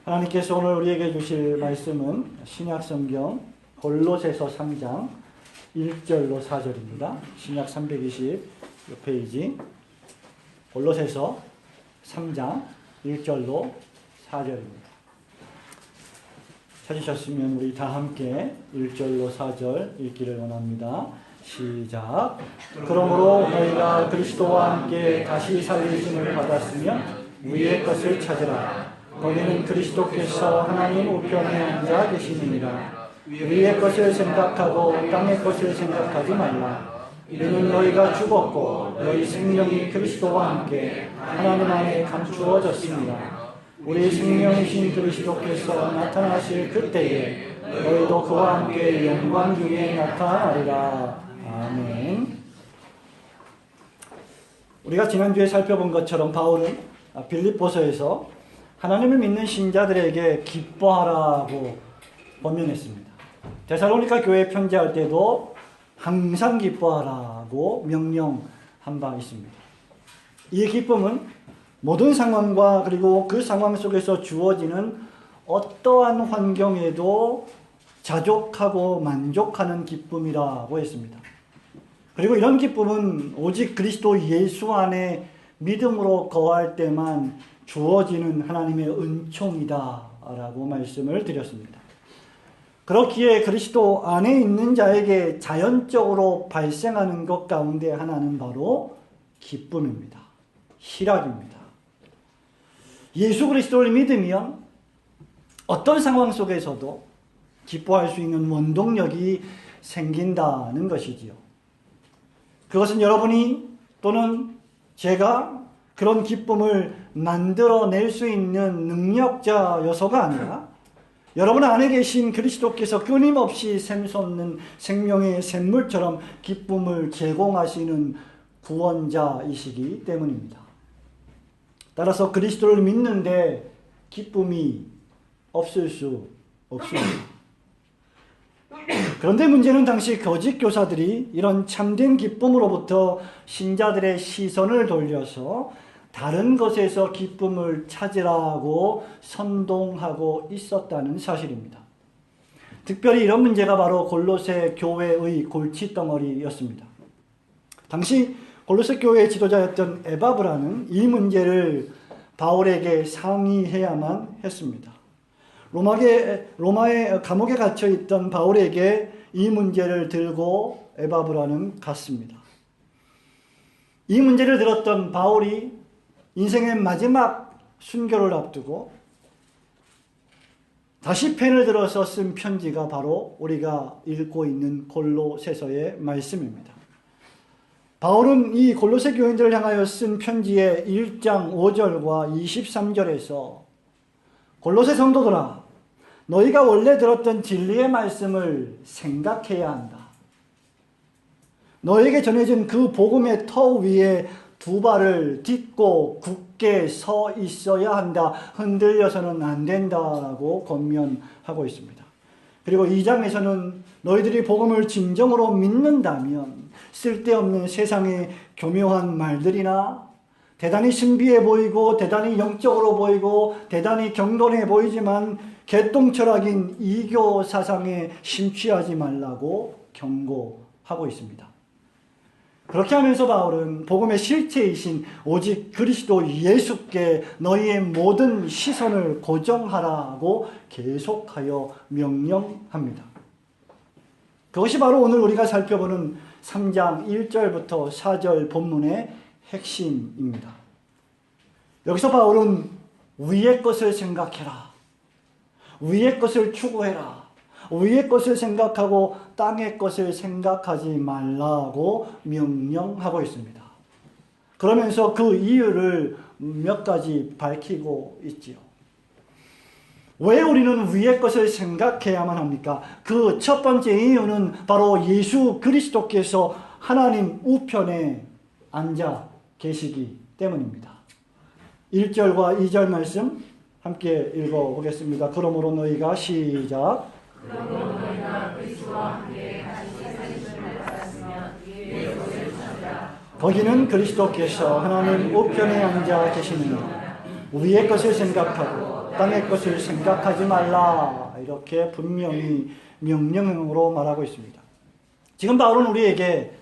하나님께서 오늘 우리에게 주실 말씀은 신약성경 골로새서 3장 1절로 4절입니다. 신약 320페이지 골로새서 3장 1절로 4절입니다. 찾으셨으면 우리 다 함께 1절로 4절 읽기를 원합니다. 시작. 그러므로 너희가 그리스도와 함께 다시 살리심을 받았으면 위의 것을 찾으라. 거기는 그리스도께서 하나님 우편에 앉아 계시느니라. 위의 것을 생각하고 땅의 것을 생각하지 말라. 이는 너희가 죽었고 너희 생명이 그리스도와 함께 하나님 안에 감추어졌습니다. 우리 생명이신 그리스도께서 나타나실 그때에 너희도 그와 함께 영광 중에 나타나리라. 아멘. 우리가 지난주에 살펴본 것처럼 바울은 빌립보서에서 하나님을 믿는 신자들에게 기뻐하라고 권면했습니다. 데살로니가 교회에 편지할 때도 항상 기뻐하라고 명령한 바 있습니다. 이 기쁨은 모든 상황과 그리고 그 상황 속에서 주어지는 어떠한 환경에도 자족하고 만족하는 기쁨이라고 했습니다. 그리고 이런 기쁨은 오직 그리스도 예수 안에 믿음으로 거할 때만 주어지는 하나님의 은총이다라고 말씀을 드렸습니다. 그렇기에 그리스도 안에 있는 자에게 자연적으로 발생하는 것 가운데 하나는 바로 기쁨입니다. 희락입니다. 예수 그리스도를 믿으면 어떤 상황 속에서도 기뻐할 수 있는 원동력이 생긴다는 것이지요. 그것은 여러분이 또는 제가 그런 기쁨을 만들어낼 수 있는 능력자여서가 아니라 여러분 안에 계신 그리스도께서 끊임없이 샘솟는 생명의 샘물처럼 기쁨을 제공하시는 구원자이시기 때문입니다. 따라서 그리스도를 믿는데 기쁨이 없을 수 없습니다. 그런데 문제는 당시 거짓 교사들이 이런 참된 기쁨으로부터 신자들의 시선을 돌려서 다른 것에서 기쁨을 찾으라고 선동하고 있었다는 사실입니다. 특별히 이런 문제가 바로 골로새 교회의 골칫덩어리였습니다. 당시 골로새 교회의 지도자였던 에바브라는 이 문제를 바울에게 상의해야만 했습니다. 로마의 감옥에 갇혀있던 바울에게 이 문제를 들고 에바브라는 갔습니다. 이 문제를 들었던 바울이 인생의 마지막 순교를 앞두고 다시 펜을 들어서 쓴 편지가 바로 우리가 읽고 있는 골로새서의 말씀입니다. 바울은 이 골로새 교인들을 향하여 쓴 편지의 1장 5절과 23절에서 골로새 성도들아, 너희가 원래 들었던 진리의 말씀을 생각해야 한다. 너에게 전해진 그 복음의 터 위에 두 발을 딛고 굳게 서 있어야 한다. 흔들려서는 안 된다라고 권면하고 있습니다. 그리고 2장에서는 너희들이 복음을 진정으로 믿는다면 쓸데없는 세상의 교묘한 말들이나 대단히 신비해 보이고 대단히 영적으로 보이고 대단히 경건해 보이지만 개똥철학인 이교 사상에 심취하지 말라고 경고하고 있습니다. 그렇게 하면서 바울은 복음의 실체이신 오직 그리스도 예수께 너희의 모든 시선을 고정하라고 계속하여 명령합니다. 그것이 바로 오늘 우리가 살펴보는 3장 1절부터 4절 본문의 핵심입니다. 여기서 바울은 위의 것을 생각해라. 위의 것을 추구해라. 위의 것을 생각하고 땅의 것을 생각하지 말라고 명령하고 있습니다. 그러면서 그 이유를 몇 가지 밝히고 있지요. 왜 우리는 위의 것을 생각해야만 합니까? 그 첫 번째 이유는 바로 예수 그리스도께서 하나님 우편에 앉아 계시기 때문입니다. 1절과 2절 말씀 함께 읽어보겠습니다. 그러므로 너희가 시작. 그러므로 너희가 그리스도와 함께 다시 살리심을 받았으면 위의 것을 찾으라. 거기는 그리스도께서 하나님 우편에 앉아 계시느니라. 위의 것을 생각하고 땅의 것을 생각하지 말라. 이렇게 분명히 명령으로 말하고 있습니다. 지금 바울은 우리에게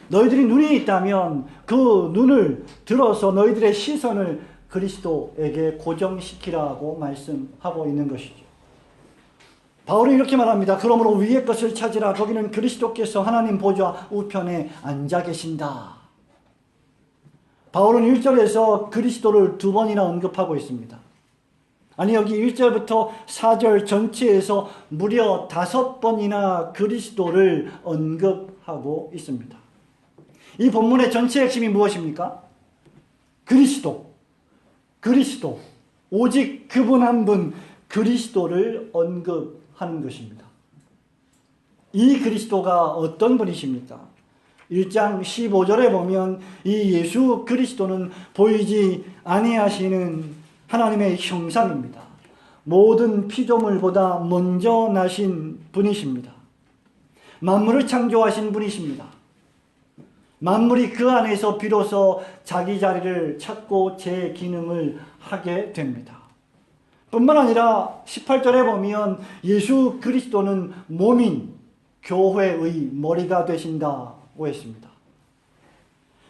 너희들이 눈이 있다면 그 눈을 들어서 너희들의 시선을 그리스도에게 고정시키라고 말씀하고 있는 것이죠. 바울은 이렇게 말합니다. 그러므로 위의 것을 찾으라. 거기는 그리스도께서 하나님 보좌 우편에 앉아 계신다. 바울은 1절에서 그리스도를 2번이나 언급하고 있습니다. 아니, 여기 1절부터 4절 전체에서 무려 5번이나 그리스도를 언급하고 있습니다. 이 본문의 전체 핵심이 무엇입니까? 그리스도. 오직 그분 한 분 그리스도를 언급하는 것입니다. 이 그리스도가 어떤 분이십니까? 1장 15절에 보면 이 예수 그리스도는 보이지 아니하시는 하나님의 형상입니다. 모든 피조물보다 먼저 나신 분이십니다. 만물을 창조하신 분이십니다. 만물이 그 안에서 비로소 자기 자리를 찾고 제 기능을 하게 됩니다. 뿐만 아니라 18절에 보면 예수 그리스도는 몸인 교회의 머리가 되신다고 했습니다.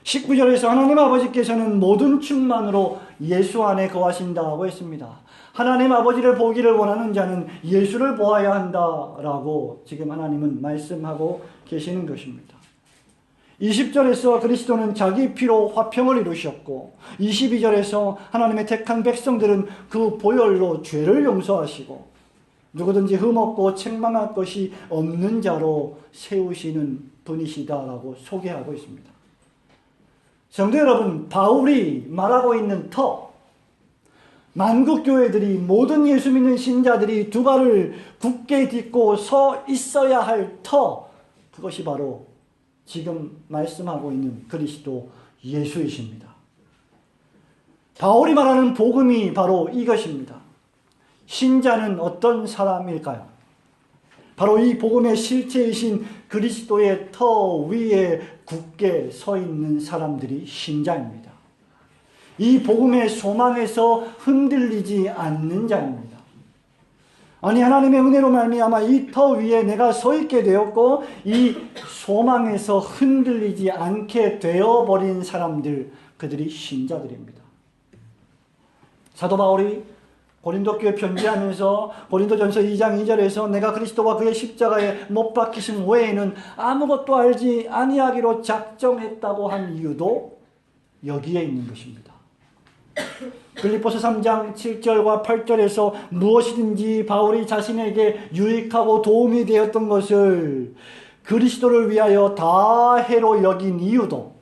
19절에서 하나님 아버지께서는 모든 충만으로 예수 안에 거하신다고 했습니다. 하나님 아버지를 보기를 원하는 자는 예수를 보아야 한다라고 지금 하나님은 말씀하고 계시는 것입니다. 20절에서 그리스도는 자기 피로 화평을 이루셨고 22절에서 하나님의 택한 백성들은 그 보혈로 죄를 용서하시고 누구든지 흠없고 책망할 것이 없는 자로 세우시는 분이시다라고 소개하고 있습니다. 성도 여러분, 바울이 말하고 있는 터, 만국교회들이 모든 예수 믿는 신자들이 두 발을 굳게 딛고 서 있어야 할 터, 그것이 바로 지금 말씀하고 있는 그리스도 예수이십니다. 바울이 말하는 복음이 바로 이것입니다. 신자는 어떤 사람일까요? 바로 이 복음의 실체이신 그리스도의 터 위에 굳게 서 있는 사람들이 신자입니다. 이 복음의 소망에서 흔들리지 않는 자입니다. 아니, 하나님의 은혜로 말미암아 이 터 위에 내가 서 있게 되었고 이 소망에서 흔들리지 않게 되어버린 사람들, 그들이 신자들입니다. 사도 바울이 고린도 교회 편지하면서 고린도전서 2장 2절에서 내가 그리스도와 그의 십자가에 못 박히심 외에는 아무것도 알지 아니하기로 작정했다고 한 이유도 여기에 있는 것입니다. 빌립보서 3장 7절과 8절에서 무엇이든지 바울이 자신에게 유익하고 도움이 되었던 것을 그리스도를 위하여 다 해로 여긴 이유도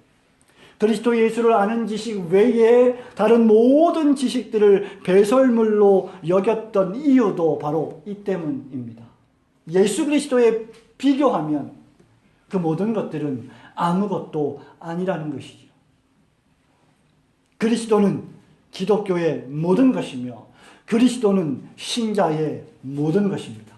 그리스도 예수를 아는 지식 외에 다른 모든 지식들을 배설물로 여겼던 이유도 바로 이 때문입니다. 예수 그리스도에 비교하면 그 모든 것들은 아무것도 아니라는 것이죠. 그리스도는 기독교의 모든 것이며 그리스도는 신자의 모든 것입니다.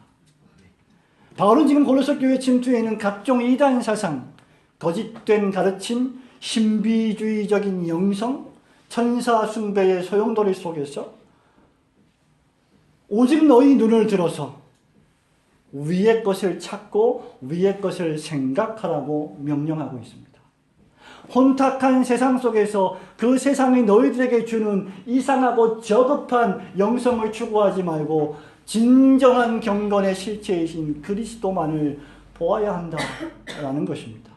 바울은 지금 고린도 교회 침투에 있는 각종 이단 사상, 거짓된 가르침, 신비주의적인 영성, 천사 숭배의 소용돌이 속에서 오직 너희 눈을 들어서 위의 것을 찾고 위의 것을 생각하라고 명령하고 있습니다. 혼탁한 세상 속에서 그 세상이 너희들에게 주는 이상하고 저급한 영성을 추구하지 말고 진정한 경건의 실체이신 그리스도만을 보아야 한다라는 것입니다.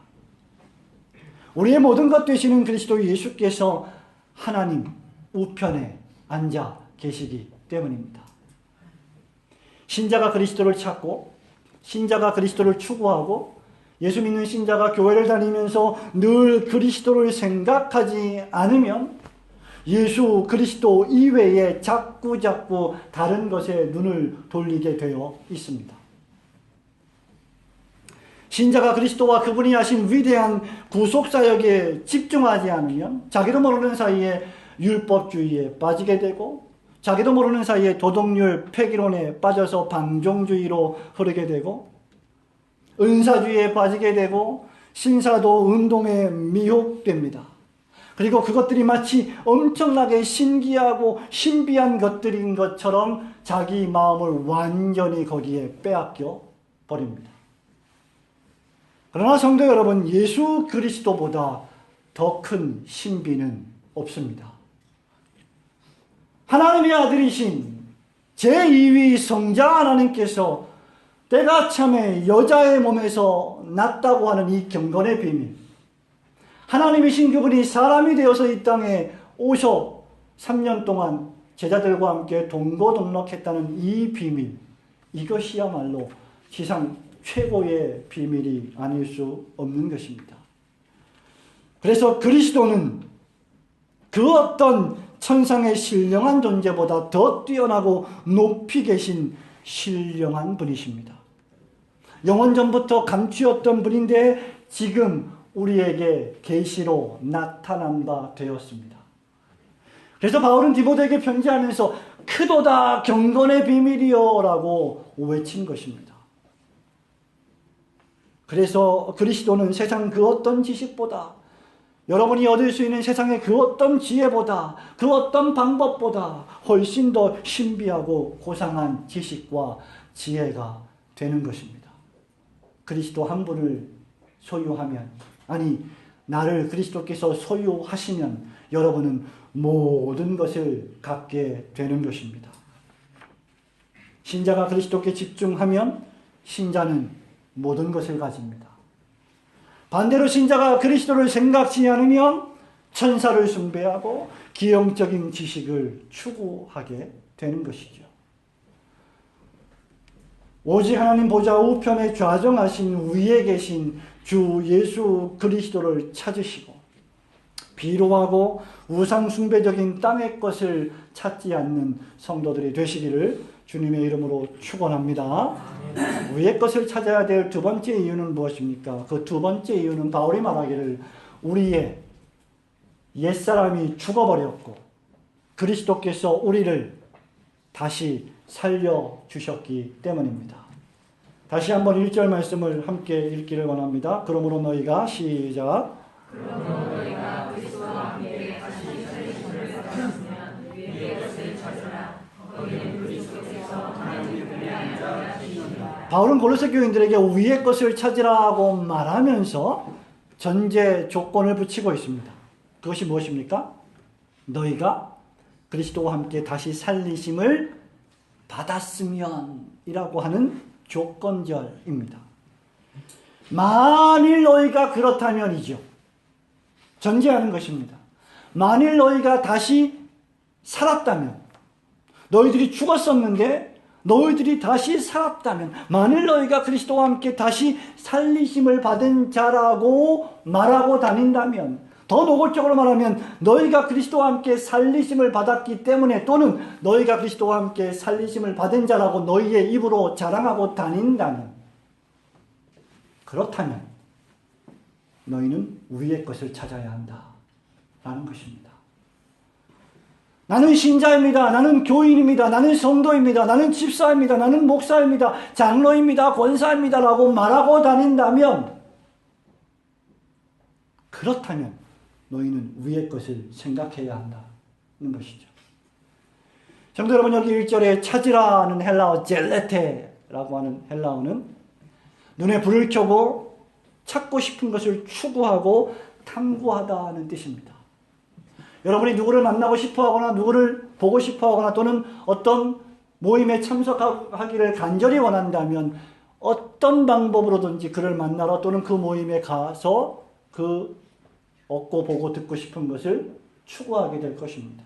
우리의 모든 것 되시는 그리스도 예수께서 하나님 우편에 앉아 계시기 때문입니다. 신자가 그리스도를 찾고 신자가 그리스도를 추구하고 예수 믿는 신자가 교회를 다니면서 늘 그리스도를 생각하지 않으면 예수 그리스도 이외에 자꾸 다른 것에 눈을 돌리게 되어 있습니다. 신자가 그리스도와 그분이 하신 위대한 구속사역에 집중하지 않으면 자기도 모르는 사이에 율법주의에 빠지게 되고 자기도 모르는 사이에 도덕률 폐기론에 빠져서 방종주의로 흐르게 되고 은사주의에 빠지게 되고 신사도 운동에 미혹됩니다. 그리고 그것들이 마치 엄청나게 신기하고 신비한 것들인 것처럼 자기 마음을 완전히 거기에 빼앗겨 버립니다. 그러나 성도 여러분, 예수 그리스도보다 더 큰 신비는 없습니다. 하나님의 아들이신 제2위 성자 하나님께서 때가 참에 여자의 몸에서 났다고 하는 이 경건의 비밀, 하나님이신 그분이 사람이 되어서 이 땅에 오셔 3년 동안 제자들과 함께 동고동락했다는 이 비밀, 이것이야말로 지상 최고의 비밀이 아닐 수 없는 것입니다. 그래서 그리스도는 그 어떤 천상의 신령한 존재보다 더 뛰어나고 높이 계신 신령한 분이십니다. 영원 전부터 감추었던 분인데 지금 우리에게 계시로 나타난 바 되었습니다. 그래서 바울은 디모데에게 편지하면서 크도다 경건의 비밀이여 라고 외친 것입니다. 그래서 그리스도는 세상 그 어떤 지식보다, 여러분이 얻을 수 있는 세상의 그 어떤 지혜보다, 그 어떤 방법보다 훨씬 더 신비하고 고상한 지식과 지혜가 되는 것입니다. 그리스도 한 분을 소유하면, 아니 나를 그리스도께서 소유하시면 여러분은 모든 것을 갖게 되는 것입니다. 신자가 그리스도께 집중하면 신자는 모든 것을 가집니다. 반대로 신자가 그리스도를 생각지 않으면 천사를 숭배하고 기형적인 지식을 추구하게 되는 것이죠. 오직 하나님 보좌 우편에 좌정하신 위에 계신 주 예수 그리스도를 찾으시고 비로하고 우상 숭배적인 땅의 것을 찾지 않는 성도들이 되시기를 주님의 이름으로 축원합니다. 위의 것을 찾아야 될 두 번째 이유는 무엇입니까? 그 두 번째 이유는 바울이 말하기를 우리의 옛사람이 죽어버렸고 그리스도께서 우리를 다시 살려주셨기 때문입니다. 다시 한번 1절 말씀을 함께 읽기를 원합니다. 그러므로 너희가 시작. 그러므로 너희가 그리스도와 함께 다시 살리심을 받았으면 위의 것을 찾으라. 거기는 그리스도께서 하나님을 위하여 하시니라. 바울은 골로새 교인들에게 위의 것을 찾으라고 말하면서 전제 조건을 붙이고 있습니다. 그것이 무엇입니까? 너희가 그리스도와 함께 다시 살리심을 받았으면 이라고 하는 조건절입니다. 만일 너희가 그렇다면이죠. 전제하는 것입니다. 만일 너희가 다시 살았다면, 너희들이 죽었었는데 너희들이 다시 살았다면, 만일 너희가 그리스도와 함께 다시 살리심을 받은 자라고 말하고 다닌다면, 더 노골적으로 말하면 너희가 그리스도와 함께 살리심을 받았기 때문에, 또는 너희가 그리스도와 함께 살리심을 받은 자라고 너희의 입으로 자랑하고 다닌다면, 그렇다면 너희는 위의 것을 찾아야 한다라는 것입니다. 나는 신자입니다. 나는 교인입니다. 나는 성도입니다. 나는 집사입니다. 나는 목사입니다. 장로입니다. 권사입니다. 라고 말하고 다닌다면, 그렇다면 너희는 위의 것을 생각해야 한다는 것이죠. 성도 여러분, 여기 1절에 찾으라는 헬라어 젤레테라고 하는 헬라어는 눈에 불을 켜고 찾고 싶은 것을 추구하고 탐구하다는 뜻입니다. 여러분이 누구를 만나고 싶어 하거나 누구를 보고 싶어 하거나 또는 어떤 모임에 참석하기를 간절히 원한다면 어떤 방법으로든지 그를 만나러 또는 그 모임에 가서 그 얻고 보고 듣고 싶은 것을 추구하게 될 것입니다.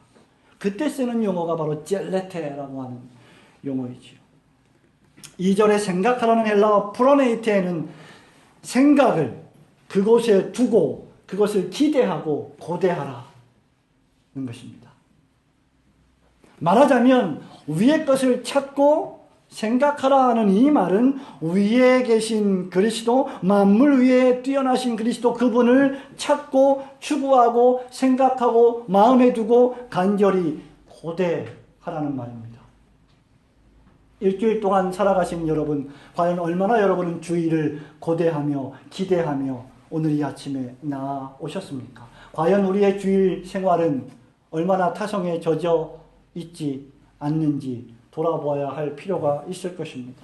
그때 쓰는 용어가 바로 젤레테라고 하는 용어이지요. 2절에 생각하라는 헬라어 프로네이테는 생각을 그곳에 두고 그것을 기대하고 고대하라 는 것입니다. 말하자면 위의 것을 찾고 생각하라 하는 이 말은 위에 계신 그리스도, 만물 위에 뛰어나신 그리스도, 그분을 찾고 추구하고 생각하고 마음에 두고 간절히 고대하라는 말입니다. 일주일 동안 살아가신 여러분, 과연 얼마나 여러분은 주일을 고대하며 기대하며 오늘 이 아침에 나오셨습니까? 과연 우리의 주일 생활은 얼마나 타성에 젖어 있지 않는지 돌아보아야 할 필요가 있을 것입니다.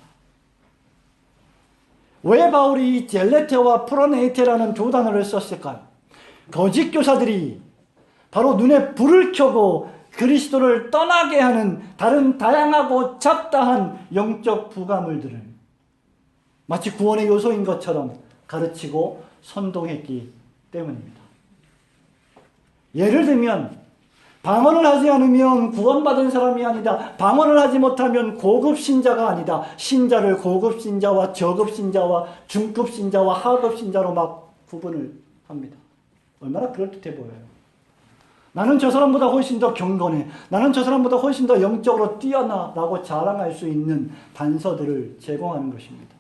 왜 바울이 젤레테와 프로네이테라는 두 단어를 썼을까요? 거짓 교사들이 바로 눈에 불을 켜고 그리스도를 떠나게 하는 다른 다양하고 잡다한 영적 부가물들을 마치 구원의 요소인 것처럼 가르치고 선동했기 때문입니다. 예를 들면 방언을 하지 않으면 구원받은 사람이 아니다. 방언을 하지 못하면 고급 신자가 아니다. 신자를 고급 신자와 저급 신자와 중급 신자와 하급 신자로 막 구분을 합니다. 얼마나 그럴듯해 보여요. 나는 저 사람보다 훨씬 더 경건해. 나는 저 사람보다 훨씬 더 영적으로 뛰어나라고 자랑할 수 있는 단서들을 제공하는 것입니다.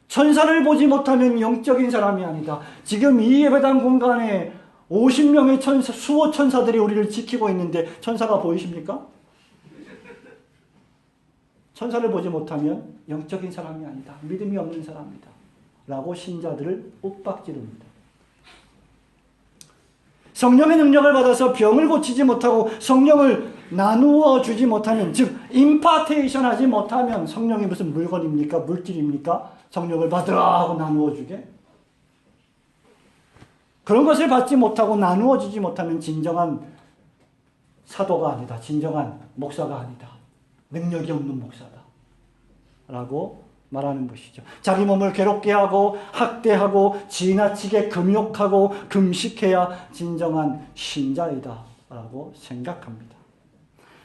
천사를 보지 못하면 영적인 사람이 아니다. 지금 이 예배당 공간에 50명의 천사, 수호 천사들이 우리를 지키고 있는데 천사가 보이십니까? 천사를 보지 못하면 영적인 사람이 아니다. 믿음이 없는 사람이다. 라고 신자들을 윽박지릅니다. 성령의 능력을 받아서 병을 고치지 못하고 성령을 나누어 주지 못하면, 즉 임파테이션 하지 못하면 성령이 무슨 물건입니까? 물질입니까? 성령을 받으라 하고 나누어 주게? 그런 것을 받지 못하고 나누어 주지 못하면 진정한 사도가 아니다. 진정한 목사가 아니다. 능력이 없는 목사다. 라고 말하는 것이죠. 자기 몸을 괴롭게 하고 학대하고 지나치게 금욕하고 금식해야 진정한 신자이다. 라고 생각합니다.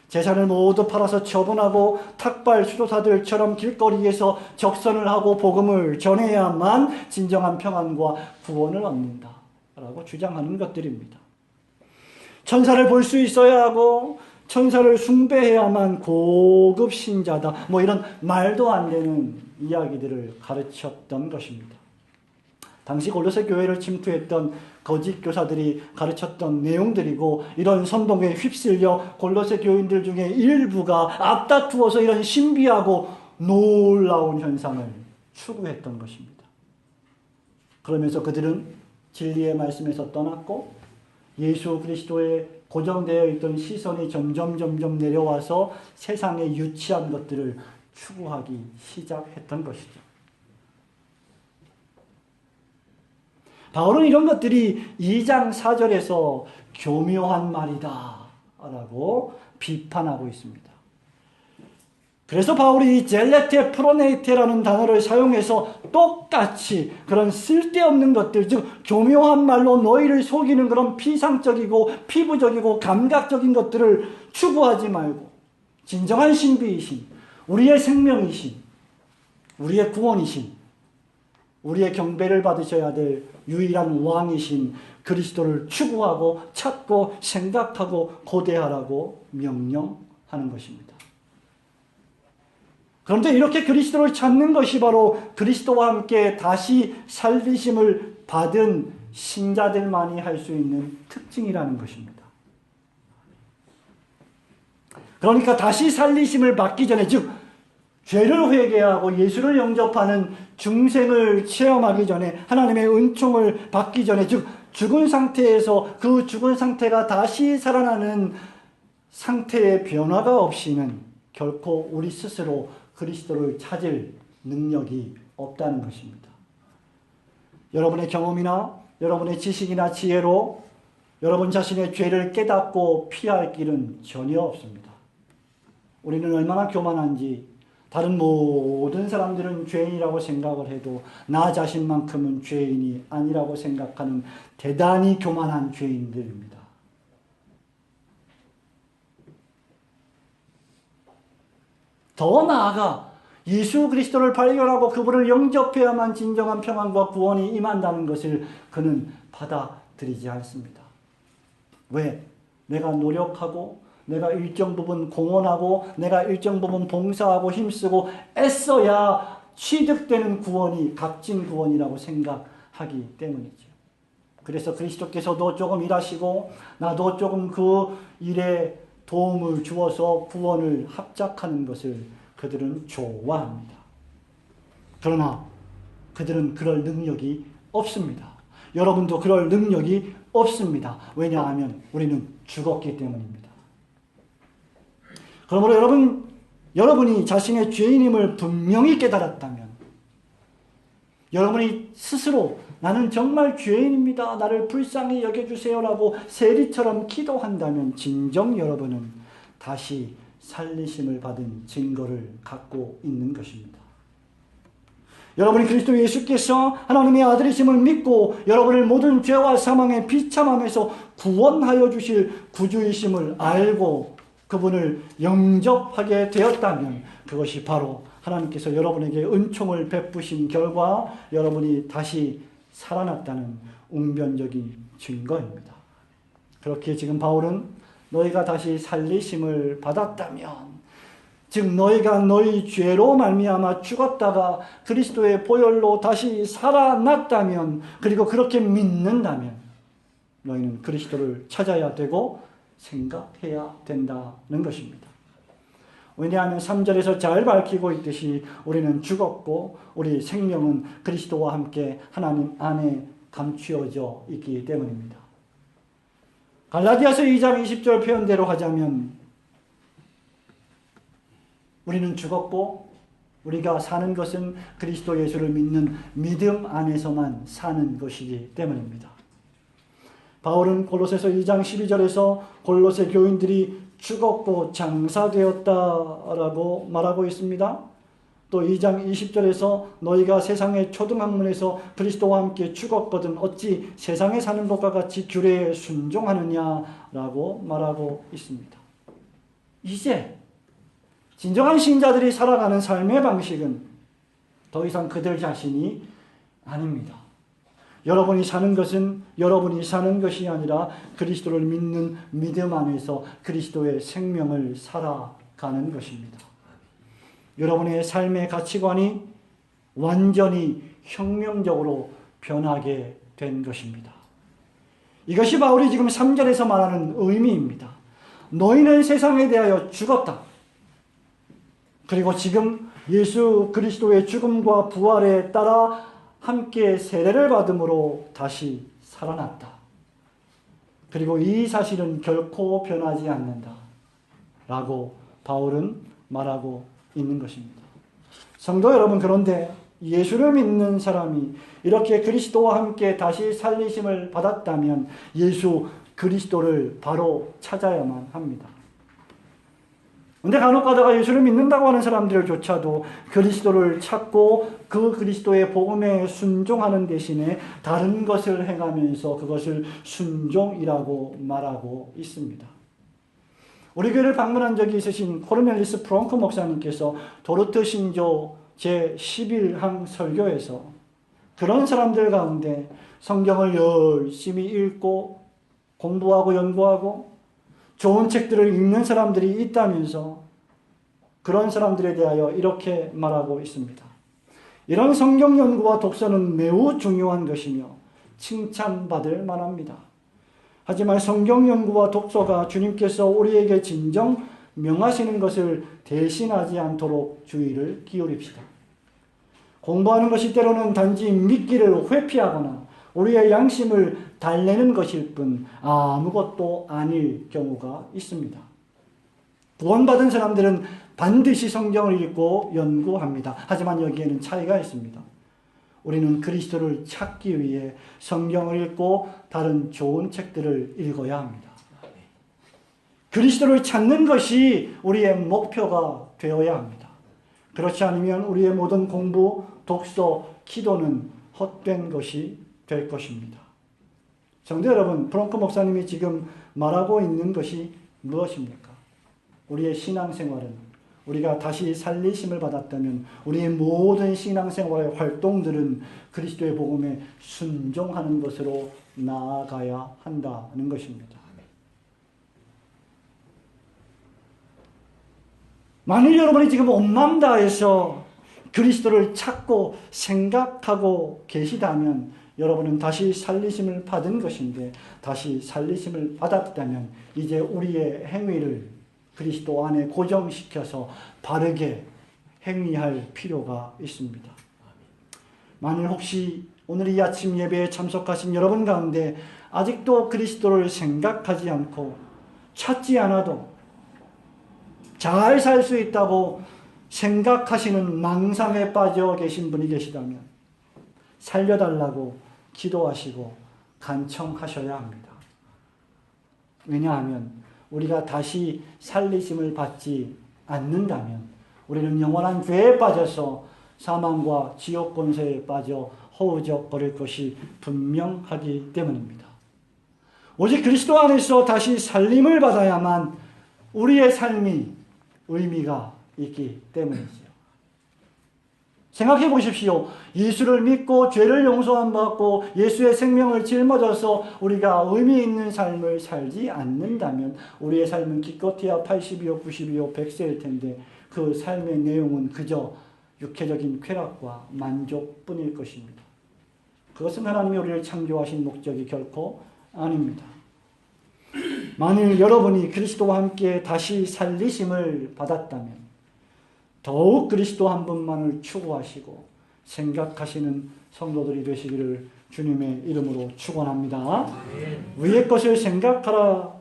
재산을 모두 팔아서 처분하고 탁발 수도사들처럼 길거리에서 적선을 하고 복음을 전해야만 진정한 평안과 구원을 얻는다. 라고 주장하는 것들입니다. 천사를 볼 수 있어야 하고 천사를 숭배해야만 고급 신자다. 뭐 이런 말도 안 되는 이야기들을 가르쳤던 것입니다. 당시 골로새 교회를 침투했던 거짓 교사들이 가르쳤던 내용들이고, 이런 선동에 휩쓸려 골로새 교인들 중에 일부가 앞다투어서 이런 신비하고 놀라운 현상을 추구했던 것입니다. 그러면서 그들은 진리의 말씀에서 떠났고 예수 그리스도에 고정되어 있던 시선이 점점 내려와서 세상의 유치한 것들을 추구하기 시작했던 것이죠. 바울은 이런 것들이 2장 4절에서 교묘한 말이다 라고 비판하고 있습니다. 그래서 바울이 젤레테 프로네이테라는 단어를 사용해서 똑같이 그런 쓸데없는 것들, 즉 교묘한 말로 너희를 속이는 그런 피상적이고 피부적이고 감각적인 것들을 추구하지 말고 진정한 신비이신, 우리의 생명이신, 우리의 구원이신, 우리의 경배를 받으셔야 될 유일한 왕이신 그리스도를 추구하고 찾고 생각하고 고대하라고 명령하는 것입니다. 그런데 이렇게 그리스도를 찾는 것이 바로 그리스도와 함께 다시 살리심을 받은 신자들만이 할 수 있는 특징이라는 것입니다. 그러니까 다시 살리심을 받기 전에, 즉 죄를 회개하고 예수를 영접하는 중생을 체험하기 전에, 하나님의 은총을 받기 전에, 즉 죽은 상태에서 그 죽은 상태가 다시 살아나는 상태의 변화가 없이는 결코 우리 스스로 그리스도를 찾을 능력이 없다는 것입니다. 여러분의 경험이나 여러분의 지식이나 지혜로 여러분 자신의 죄를 깨닫고 피할 길은 전혀 없습니다. 우리는 얼마나 교만한지, 다른 모든 사람들은 죄인이라고 생각을 해도 나 자신만큼은 죄인이 아니라고 생각하는 대단히 교만한 죄인들입니다. 더 나아가 예수 그리스도를 발견하고 그분을 영접해야만 진정한 평안과 구원이 임한다는 것을 그는 받아들이지 않습니다. 왜? 내가 노력하고 내가 일정 부분 공헌하고 내가 일정 부분 봉사하고 힘쓰고 애써야 취득되는 구원이 값진 구원이라고 생각하기 때문이죠. 그래서 그리스도께서도 조금 일하시고 나도 조금 그 일에 도움을 주어서 구원을 합작하는 것을 그들은 좋아합니다. 그러나 그들은 그럴 능력이 없습니다. 여러분도 그럴 능력이 없습니다. 왜냐하면 우리는 죽었기 때문입니다. 그러므로 여러분이 자신의 죄인임을 분명히 깨달았다면, 여러분이 스스로 나는 정말 죄인입니다, 나를 불쌍히 여겨주세요라고 세리처럼 기도한다면 진정 여러분은 다시 살리심을 받은 증거를 갖고 있는 것입니다. 여러분이 그리스도 예수께서 하나님의 아들이심을 믿고 여러분을 모든 죄와 사망의 비참함에서 구원하여 주실 구주이심을 알고 그분을 영접하게 되었다면 그것이 바로 하나님께서 여러분에게 은총을 베푸신 결과 여러분이 다시 살아났다는 웅변적인 증거입니다. 그렇게 지금 바울은 너희가 다시 살리심을 받았다면, 즉 너희가 너희 죄로 말미암아 죽었다가 그리스도의 보혈로 다시 살아났다면, 그리고 그렇게 믿는다면 너희는 그리스도를 찾아야 되고 생각해야 된다는 것입니다. 왜냐하면 3절에서 잘 밝히고 있듯이 우리는 죽었고 우리 생명은 그리스도와 함께 하나님 안에 감추어져 있기 때문입니다. 갈라디아서 2장 20절 표현대로 하자면 우리는 죽었고 우리가 사는 것은 그리스도 예수를 믿는 믿음 안에서만 사는 것이기 때문입니다. 바울은 골로새서 2장 12절에서 골로새 교인들이 죽었고 장사되었다라고 말하고 있습니다. 또 2장 20절에서 너희가 세상의 초등학문에서 그리스도와 함께 죽었거든 어찌 세상에 사는 것과 같이 규례에 순종하느냐라고 말하고 있습니다. 이제 진정한 신자들이 살아가는 삶의 방식은 더 이상 그들 자신이 아닙니다. 여러분이 사는 것은 여러분이 사는 것이 아니라 그리스도를 믿는 믿음 안에서 그리스도의 생명을 살아가는 것입니다. 여러분의 삶의 가치관이 완전히 혁명적으로 변하게 된 것입니다. 이것이 바울이 지금 3절에서 말하는 의미입니다. 너희는 세상에 대하여 죽었다. 그리고 지금 예수 그리스도의 죽음과 부활에 따라 함께 세례를 받음으로 다시 살아났다. 그리고 이 사실은 결코 변하지 않는다. 라고 바울은 말하고 있는 것입니다. 성도 여러분, 그런데 예수를 믿는 사람이 이렇게 그리스도와 함께 다시 살리심을 받았다면 예수 그리스도를 바로 찾아야만 합니다. 근데 간혹 가다가 예수를 믿는다고 하는 사람들조차도 그리스도를 찾고 그 그리스도의 복음에 순종하는 대신에 다른 것을 행하면서 그것을 순종이라고 말하고 있습니다. 우리 교회를 방문한 적이 있으신 코르넬리스 프랑크 목사님께서 도르트 신조 제11항 설교에서 그런 사람들 가운데 성경을 열심히 읽고 공부하고 연구하고 좋은 책들을 읽는 사람들이 있다면서 그런 사람들에 대하여 이렇게 말하고 있습니다. 이런 성경 연구와 독서는 매우 중요한 것이며 칭찬받을 만합니다. 하지만 성경 연구와 독서가 주님께서 우리에게 진정 명하시는 것을 대신하지 않도록 주의를 기울입시다. 공부하는 것이 때로는 단지 믿기를 회피하거나 우리의 양심을 달래는 것일 뿐 아무것도 아닐 경우가 있습니다. 구원받은 사람들은 반드시 성경을 읽고 연구합니다. 하지만 여기에는 차이가 있습니다. 우리는 그리스도를 찾기 위해 성경을 읽고 다른 좋은 책들을 읽어야 합니다. 그리스도를 찾는 것이 우리의 목표가 되어야 합니다. 그렇지 않으면 우리의 모든 공부, 독서, 기도는 헛된 것이 될 것입니다. 성도 여러분, 프랑크 목사님이 지금 말하고 있는 것이 무엇입니까? 우리의 신앙생활은 우리가 다시 살리심을 받았다면 우리의 모든 신앙생활의 활동들은 그리스도의 복음에 순종하는 것으로 나아가야 한다는 것입니다. 만일 여러분이 지금 온 마음 다해서 그리스도를 찾고 생각하고 계시다면 여러분은 다시 살리심을 받은 것인데 다시 살리심을 받았다면 이제 우리의 행위를 그리스도 안에 고정시켜서 바르게 행위할 필요가 있습니다. 만일 혹시 오늘 이 아침 예배에 참석하신 여러분 가운데 아직도 그리스도를 생각하지 않고 찾지 않아도 잘 살 수 있다고 생각하시는 망상에 빠져 계신 분이 계시다면 살려달라고 기도하시고 간청하셔야 합니다. 왜냐하면 우리가 다시 살리심을 받지 않는다면 우리는 영원한 죄에 빠져서 사망과 지옥 권세에 빠져 허우적거릴 것이 분명하기 때문입니다. 오직 그리스도 안에서 다시 살림을 받아야만 우리의 삶이 의미가 있기 때문이지요. 생각해 보십시오. 예수를 믿고 죄를 용서함 받고 예수의 생명을 짊어져서 우리가 의미 있는 삶을 살지 않는다면 우리의 삶은 기껏해야 80이요 90이요 100세일 텐데 그 삶의 내용은 그저 육체적인 쾌락과 만족뿐일 것입니다. 그것은 하나님이 우리를 창조하신 목적이 결코 아닙니다. 만일 여러분이 그리스도와 함께 다시 살리심을 받았다면 더욱 그리스도 한 분만을 추구하시고 생각하시는 성도들이 되시기를 주님의 이름으로 축원합니다. 위의 것을 생각하라.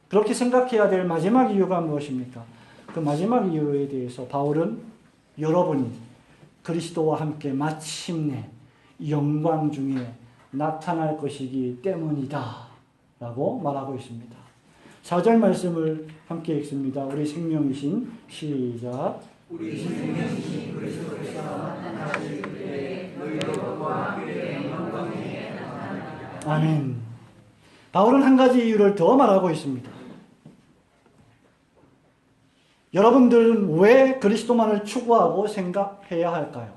그렇게 생각해야 될 마지막 이유가 무엇입니까? 그 마지막 이유에 대해서 바울은 여러분이 그리스도와 함께 마침내 영광 중에 나타날 것이기 때문이다 라고 말하고 있습니다. 4절 말씀을 함께 읽습니다. 우리 생명이신 시작. 우리 생명이신 그리스도께서 나타나실 때에 너희와 그의 영광에 나타나리라. 아멘. 바울은 한 가지 이유를 더 말하고 있습니다. 여러분들은 왜 그리스도만을 추구하고 생각해야 할까요?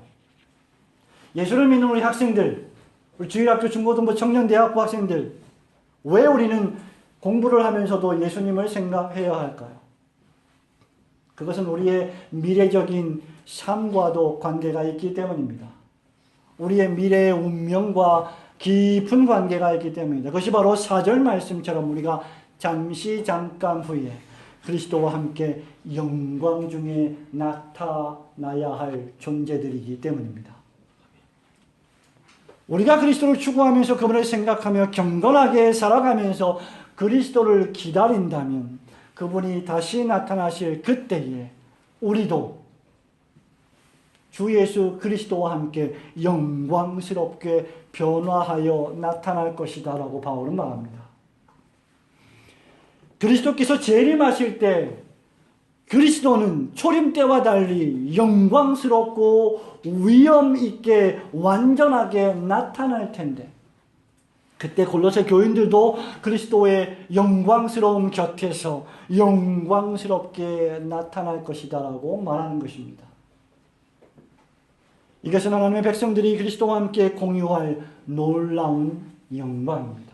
예수를 믿는 우리 학생들, 우리 주일학교 중고등부 청년대학부 학생들, 왜 우리는 공부를 하면서도 예수님을 생각해야 할까요? 그것은 우리의 미래적인 삶과도 관계가 있기 때문입니다. 우리의 미래의 운명과 깊은 관계가 있기 때문입니다. 그것이 바로 4절 말씀처럼 우리가 잠깐 후에 그리스도와 함께 영광 중에 나타나야 할 존재들이기 때문입니다. 우리가 그리스도를 추구하면서 그분을 생각하며 경건하게 살아가면서 그리스도를 기다린다면 그분이 다시 나타나실 그때에 우리도 주 예수 그리스도와 함께 영광스럽게 변화하여 나타날 것이다 라고 바울은 말합니다. 그리스도께서 재림하실 때 그리스도는 초림 때와 달리 영광스럽고 위엄 있게 완전하게 나타날 텐데 그때 골로새 교인들도 그리스도의 영광스러운 곁에서 영광스럽게 나타날 것이다 라고 말하는 것입니다. 이것은 하나님의 백성들이 그리스도와 함께 공유할 놀라운 영광입니다.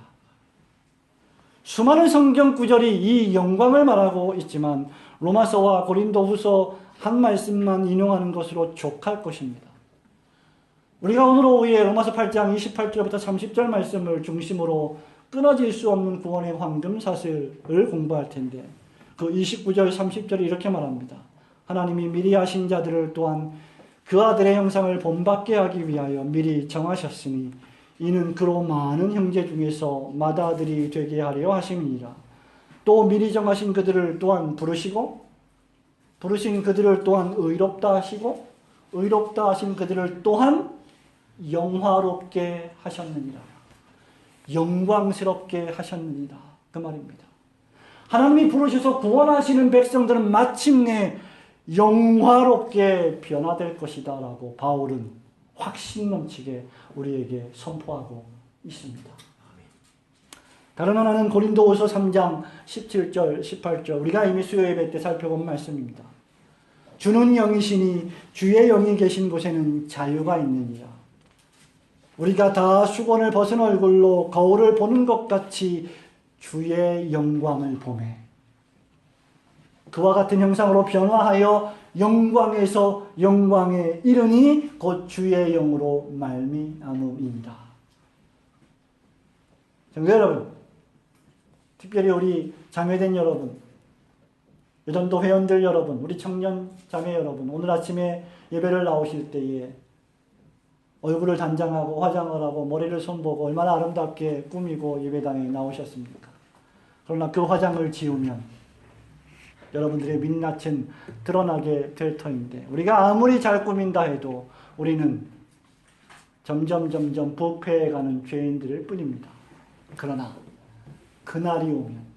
수많은 성경 구절이 이 영광을 말하고 있지만 로마서와 고린도후서 한 말씀만 인용하는 것으로 족할 것입니다. 우리가 오늘 오후에 로마서 8장 28절부터 30절 말씀을 중심으로 끊어질 수 없는 구원의 황금사슬을 공부할 텐데 그 29절 30절이 이렇게 말합니다. 하나님이 미리 하신 자들을 또한 그 아들의 형상을 본받게 하기 위하여 미리 정하셨으니 이는 그로 많은 형제 중에서 맏아들이 되게 하려 하심이니라. 또 미리 정하신 그들을 또한 부르시고 부르신 그들을 또한 의롭다 하시고 의롭다 하신 그들을 또한 영화롭게 하셨느니라. 영광스럽게 하셨느니라. 그 말입니다. 하나님이 부르셔서 구원하시는 백성들은 마침내 영화롭게 변화될 것이다 라고 바울은 확신 넘치게 우리에게 선포하고 있습니다. 다른 하나는 고린도후서 3장 17절 18절 우리가 이미 수요 예배 때 살펴본 말씀입니다. 주는 영이시니 주의 영이 계신 곳에는 자유가 있느니라. 우리가 다 수건을 벗은 얼굴로 거울을 보는 것 같이 주의 영광을 보매 그와 같은 형상으로 변화하여 영광에서 영광에 이르니 곧 주의 영으로 말미암음이니라. 성도 여러분, 특별히 우리 자매된 여러분, 여전도 회원들 여러분, 우리 청년 자매 여러분, 오늘 아침에 예배를 나오실 때에 얼굴을 단장하고 화장을 하고 머리를 손보고 얼마나 아름답게 꾸미고 예배당에 나오셨습니까? 그러나 그 화장을 지우면 여러분들의 민낯은 드러나게 될 터인데 우리가 아무리 잘 꾸민다 해도 우리는 점점 부패해가는 죄인들일 뿐입니다. 그러나 그날이 오면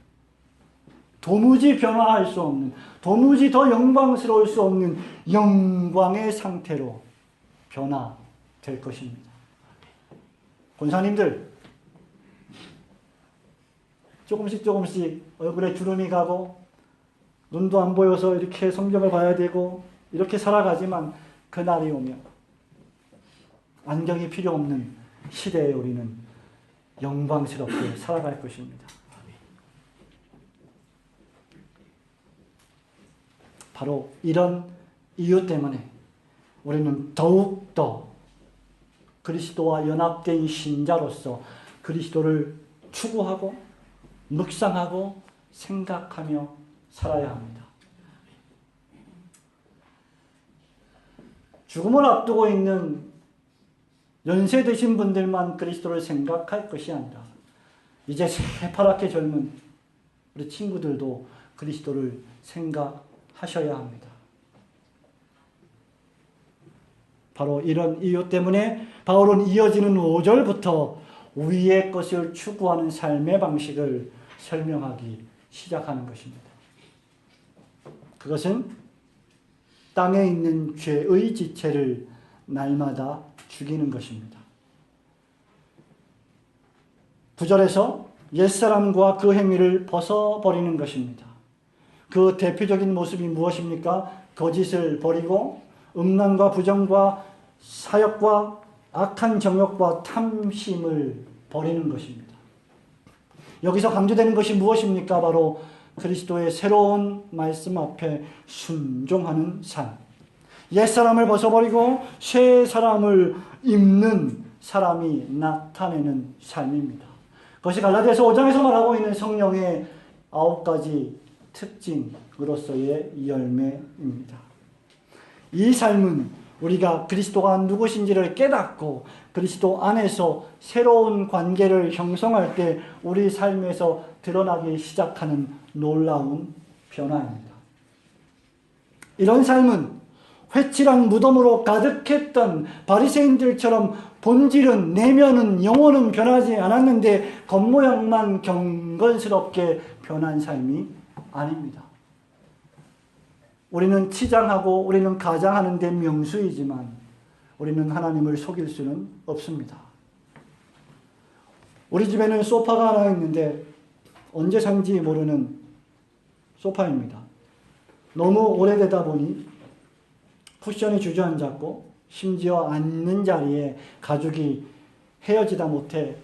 도무지 변화할 수 없는, 도무지 더 영광스러울 수 없는 영광의 상태로 변화될 것입니다. 권사님들 조금씩 얼굴에 주름이 가고 눈도 안 보여서 이렇게 성경을 봐야 되고 이렇게 살아가지만 그날이 오면 안경이 필요 없는 시대에 우리는 영광스럽게 살아갈 것입니다. 바로 이런 이유 때문에 우리는 더욱더 그리스도와 연합된 신자로서 그리스도를 추구하고 묵상하고 생각하며 살아야 합니다. 죽음을 앞두고 있는 연세 드신 분들만 그리스도를 생각할 것이 아니라 이제 새파랗게 젊은 우리 친구들도 그리스도를 생각하셔야 합니다. 바로 이런 이유 때문에 바울은 이어지는 5절부터 위의 것을 추구하는 삶의 방식을 설명하기 시작하는 것입니다. 그것은 땅에 있는 죄의 지체를 날마다 죽이는 것입니다. 9절에서 옛사람과 그 행위를 벗어버리는 것입니다. 그 대표적인 모습이 무엇입니까? 거짓을 버리고 음란과 부정과 사욕과 악한 정욕과 탐심을 버리는 것입니다. 여기서 강조되는 것이 무엇입니까? 바로 그리스도의 새로운 말씀 앞에 순종하는 삶. 옛사람을 벗어버리고 새 사람을 입는 사람이 나타내는 삶입니다. 그것이 갈라디아서 5장에서 말하고 있는 성령의 9가지 특징으로서의 열매입니다. 이 삶은 우리가 그리스도가 누구신지를 깨닫고 그리스도 안에서 새로운 관계를 형성할 때 우리 삶에서 드러나기 시작하는 놀라운 변화입니다. 이런 삶은 회칠한 무덤으로 가득했던 바리새인들처럼 본질은 내면은 영혼은 변하지 않았는데 겉모양만 경건스럽게 변한 삶이 아닙니다. 우리는 치장하고 우리는 가장하는 데 명수이지만 우리는 하나님을 속일 수는 없습니다. 우리 집에는 소파가 하나 있는데 언제 산지 모르는 소파입니다. 너무 오래되다 보니 쿠션이 주저앉았고 심지어 앉는 자리에 가죽이 헤어지다 못해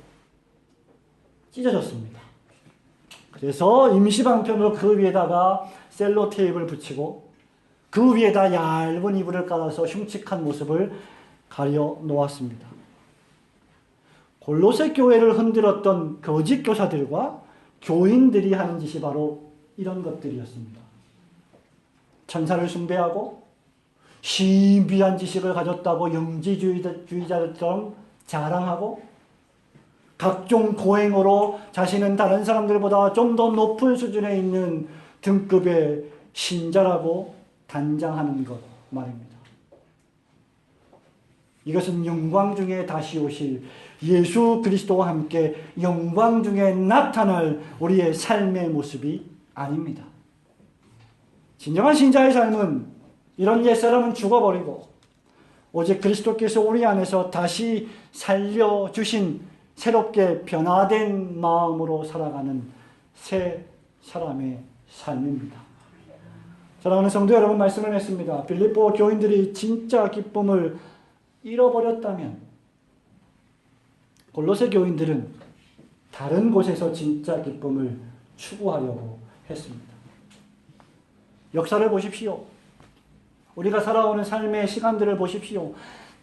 찢어졌습니다. 그래서 임시방편으로 그 위에다가 셀로 테이프를 붙이고 그 위에다 얇은 이불을 깔아서 흉측한 모습을 가려 놓았습니다. 골로새 교회를 흔들었던 거짓 교사들과 교인들이 하는 짓이 바로 이런 것들이었습니다. 천사를 숭배하고 신비한 지식을 가졌다고 영지주의자들처럼 자랑하고 각종 고행으로 자신은 다른 사람들보다 좀 더 높은 수준에 있는 등급의 신자라고 단장하는 것 말입니다. 이것은 영광 중에 다시 오실 예수 그리스도와 함께 영광 중에 나타날 우리의 삶의 모습이 아닙니다. 진정한 신자의 삶은 이런 옛사람은 죽어버리고 오직 그리스도께서 우리 안에서 다시 살려주신 새롭게 변화된 마음으로 살아가는 새 사람의 삶입니다. 사랑하는 성도 여러분, 말씀을 했습니다. 빌립보 교인들이 진짜 기쁨을 잃어버렸다면 골로새 교인들은 다른 곳에서 진짜 기쁨을 추구하려고 했습니다. 역사를 보십시오. 우리가 살아오는 삶의 시간들을 보십시오.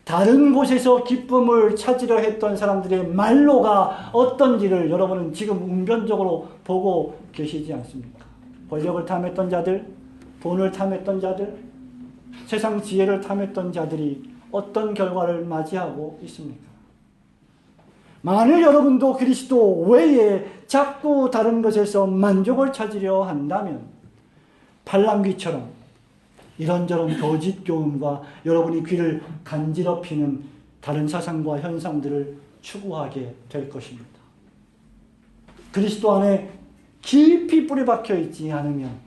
다른 곳에서 기쁨을 찾으려 했던 사람들의 말로가 어떤지를 여러분은 지금 웅변적으로 보고 계시지 않습니까? 권력을 탐했던 자들, 돈을 탐했던 자들, 세상 지혜를 탐했던 자들이 어떤 결과를 맞이하고 있습니까? 만일 여러분도 그리스도 외에 자꾸 다른 것에서 만족을 찾으려 한다면 발람귀처럼 이런저런 거짓 교훈과 여러분이 귀를 간지럽히는 다른 사상과 현상들을 추구하게 될 것입니다. 그리스도 안에 깊이 뿌리 박혀 있지 않으면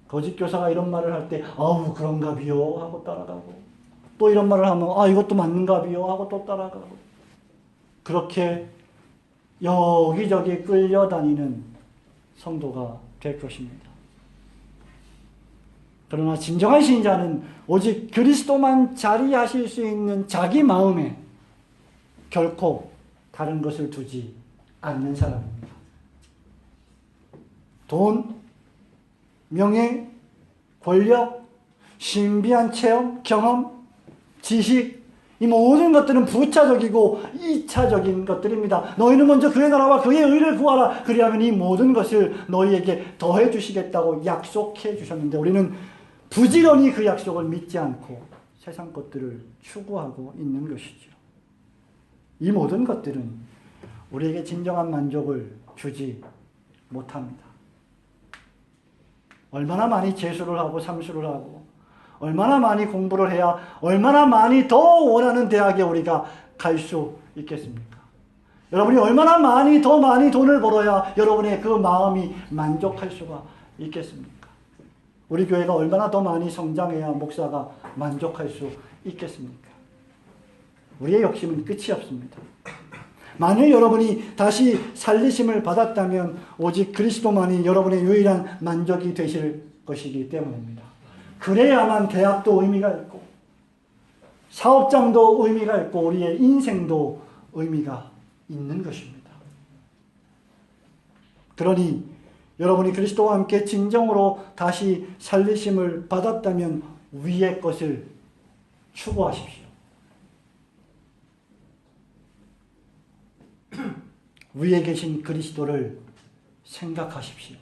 거짓 교사가 이런 말을 할 때 아우 그런가 비요 하고 따라가고, 또 이런 말을 하면 아 이것도 맞는가 비요 하고 또 따라가고, 그렇게 여기저기 끌려다니는 성도가 될 것입니다. 그러나 진정한 신자는 오직 그리스도만 자리하실 수 있는 자기 마음에 결코 다른 것을 두지 않는 사람입니다. 돈, 명예, 권력, 신비한 체험, 경험, 지식, 이 모든 것들은 부차적이고 2차적인 것들입니다. 너희는 먼저 그의 나라와 그의 의를 구하라. 그리하면 이 모든 것을 너희에게 더해 주시겠다고 약속해 주셨는데 우리는 부지런히 그 약속을 믿지 않고 세상 것들을 추구하고 있는 것이죠. 이 모든 것들은 우리에게 진정한 만족을 주지 못합니다. 얼마나 많이 재수를 하고 삼수를 하고 얼마나 많이 공부를 해야 얼마나 많이 더 원하는 대학에 우리가 갈 수 있겠습니까? 여러분이 얼마나 많이 더 많이 돈을 벌어야 여러분의 그 마음이 만족할 수가 있겠습니까? 우리 교회가 얼마나 더 많이 성장해야 목사가 만족할 수 있겠습니까? 우리의 욕심은 끝이 없습니다. 만일 여러분이 다시 살리심을 받았다면 오직 그리스도만이 여러분의 유일한 만족이 되실 것이기 때문입니다. 그래야만 대학도 의미가 있고 사업장도 의미가 있고 우리의 인생도 의미가 있는 것입니다. 그러니 여러분이 그리스도와 함께 진정으로 다시 살리심을 받았다면 위의 것을 추구하십시오. 위에 계신 그리스도를 생각하십시오.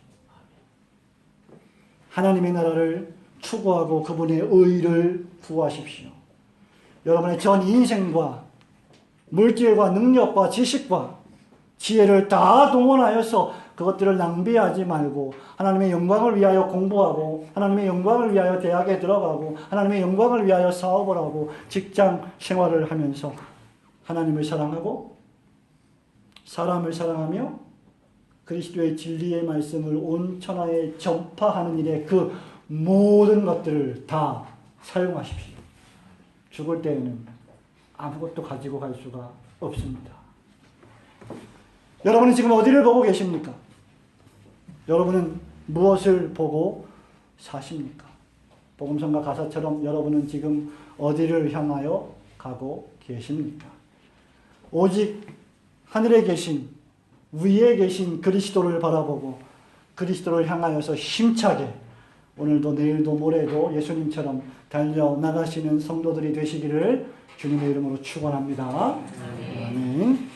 하나님의 나라를 추구하고 그분의 의를 구하십시오. 여러분의 전 인생과 물질과 능력과 지식과 지혜를 다 동원하여서 그것들을 낭비하지 말고 하나님의 영광을 위하여 공부하고 하나님의 영광을 위하여 대학에 들어가고 하나님의 영광을 위하여 사업을 하고 직장 생활을 하면서 하나님을 사랑하고 사람을 사랑하며 그리스도의 진리의 말씀을 온 천하에 전파하는 일에 그 모든 것들을 다 사용하십시오. 죽을 때에는 아무것도 가지고 갈 수가 없습니다. 여러분은 지금 어디를 보고 계십니까? 여러분은 무엇을 보고 사십니까? 복음성가 가사처럼 여러분은 지금 어디를 향하여 가고 계십니까? 오직 하늘에 계신 위에 계신 그리스도를 바라보고 그리스도를 향하여서 힘차게 오늘도 내일도 모레도 예수님처럼 달려나가시는 성도들이 되시기를 주님의 이름으로 축원합니다. 아멘.